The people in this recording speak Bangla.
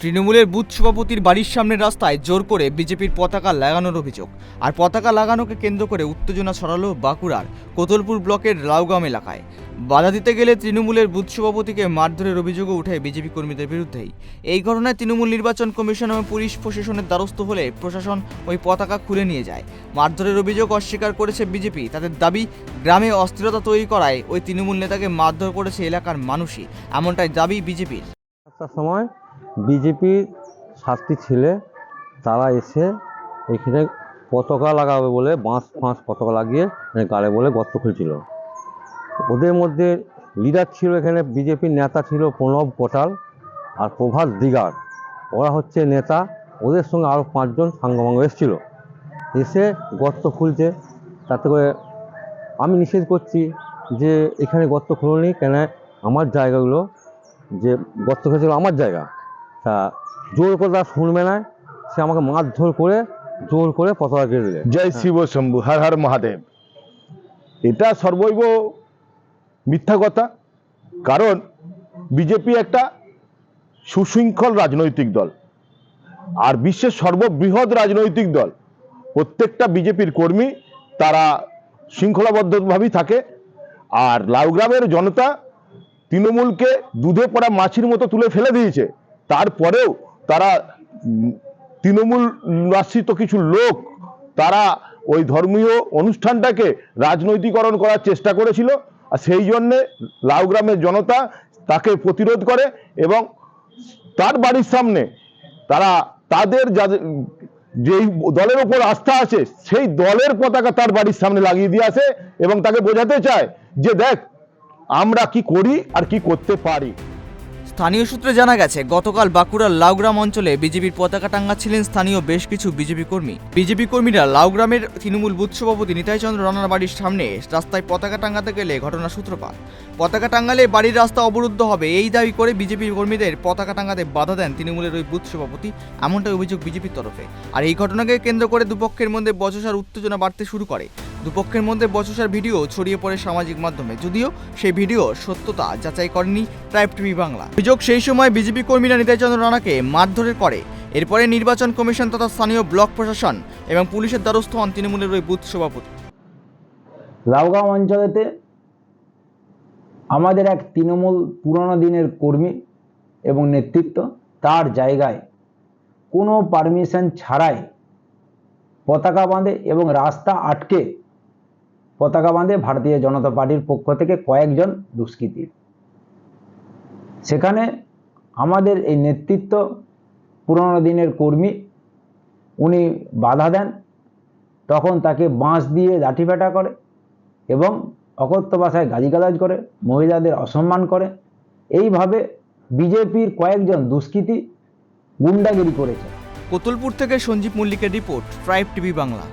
তৃণমূলের বুথ সভাপতির বাড়ির সামনের রাস্তায় জোর করে বিজেপির পতাকা লাগানোর অভিযোগ। আর পতাকা লাগানোকে কেন্দ্র করে উত্তেজনা ছড়ালো বাঁকুড়ার কোতলপুর ব্লকের লাউগাম এলাকায়। বাধা দিতে গেলে তৃণমূলের বুথ সভাপতিকে মারধরের অভিযোগও উঠে বিজেপি কর্মীদের বিরুদ্ধেই। এই ঘটনায় তৃণমূল নির্বাচন কমিশন ও পুলিশ প্রশাসনের দ্বারস্থ হলে প্রশাসন ওই পতাকা খুলে নিয়ে যায়। মারধরের অভিযোগ অস্বীকার করেছে বিজেপি। তাদের দাবি, গ্রামে অস্থিরতা তৈরি করায় ওই তৃণমূল নেতাকে মারধর করেছে এলাকার মানুষই, এমনটাই দাবি বিজেপির। একটা সময় বিজেপির 7টি ছেলে তারা এসে এখানে পতাকা লাগাবে বলে বাঁশ পতাকা লাগিয়ে গাড়ে বলে গর্ত খুলছিল। ওদের মধ্যে লিডার ছিল, এখানে বিজেপির নেতা ছিল প্রণব কোটাল আর প্রভাত দিগার, ওরা হচ্ছে নেতা। ওদের সঙ্গে আরও 5 জন সাঙ্গমাঙ্গ এসেছিল, এসে গর্ত খুলছে। তাতে করে আমি নিষেধ করছি যে এখানে গর্ত খুলুনি, কেন আমার জায়গাগুলো যে গর্ত খেয়েছিল আমার জায়গা, তা জোর করে তারা শুনবে না, সে আমাকে মারধর করে জোর করে পতাকা কেড়ে দিলে। জয় শিব শম্ভু, হর হর মহাদেব। এটা সর্বৈব মিথ্যা কথা। কারণ বিজেপি একটা সুশৃঙ্খল রাজনৈতিক দল, আর বিশ্বের সর্ববৃহৎ রাজনৈতিক দল। প্রত্যেকটা বিজেপির কর্মী তারা শৃঙ্খলাবদ্ধভাবেই থাকে। আর লাউগ্রামের জনতা তৃণমূলকে দুধে পড়া মাছির মতো তুলে ফেলে দিয়েছে। তারপরেও তারা তৃণমূল আশ্রিত কিছু লোক তারা ওই ধর্মীয় অনুষ্ঠানটাকে রাজনৈতিকরণ করার চেষ্টা করেছিল। আর সেই জন্যে লাউগ্রামের জনতা তাকে প্রতিরোধ করে এবং তার বাড়ির সামনে তারা তাদের যেই দলের ওপর আস্থা আছে সেই দলের পতাকা তার বাড়ির সামনে লাগিয়ে দিয়ে আসে এবং তাকে বোঝাতে চায় যে দেখ আমরা কি করি আর কি করতে পারি। স্থানীয় সূত্রে জানা গেছে, গতকাল বাঁকুড়ার লাউগ্রাম অঞ্চলে বিজেপির পতাকা টাঙ্গাচ্ছিলেন স্থানীয় বেশ কিছু বিজেপি কর্মী। বিজেপি কর্মীরা লাউগ্রামের তৃণমূল বুথ সভাপতি নিতাই চন্দ্র রানার বাড়ির সামনে রাস্তায় পতাকা টাঙ্গাতে গেলে ঘটনার সূত্রপাত। পতাকা টাঙ্গালে বাড়ির রাস্তা অবরুদ্ধ হবে, এই দাবি করে বিজেপির কর্মীদের পতাকা টাঙ্গাতে বাধা দেন তৃণমূলের ওই বুথ সভাপতি, এমনটাই অভিযোগ বিজেপির তরফে। আর এই ঘটনাকে কেন্দ্র করে দুপক্ষের মধ্যে বচসার উত্তেজনা বাড়তে শুরু করে। দুপক্ষের মধ্যে বচসার ভিডিও ছড়িয়ে পড়ে সামাজিক মাধ্যমে, যদিও সেই ভিডিও সত্যতা যাচাই করেনি ট্রাইব টিভি বাংলা। অভিযোগ, সেই সময় বিজেপি কর্মীরা নিতাই চন্দ্র রানাকে মারধর করে। এরপরে নির্বাচন কমিশন তথা স্থানীয় ব্লক প্রশাসন এবং পুলিশের দ্বারস্থ হন তৃণমূলের ওই বুথ সভাপতি। লাউগাঁও অঞ্চলেতে আমাদের এক তৃণমূল পুরনো দিনের কর্মী এবং নেতৃত্ব তার জায়গায় কোনো পারমিশন ছাড়াই পতাকা বাঁধে এবং রাস্তা আটকে পতাকা বাঁধে ভারতীয় জনতা পার্টির পক্ষ থেকে কয়েকজন দুষ্কৃতী। সেখানে আমাদের এই নেতৃত্ব পুরনো দিনের কর্মী উনি বাধা দেন, তখন তাকে বাঁশ দিয়ে লাঠিপেটা করে এবং অকথ্য ভাষায় গালিগালাজ করে, মহিলাদের অসম্মান করে। এইভাবে বিজেপির কয়েকজন দুষ্কৃতী গুন্ডাগিরি করেছে। কোতলপুর থেকে সঞ্জীব মল্লিকের রিপোর্ট, ট্রাইব টিভি বাংলা।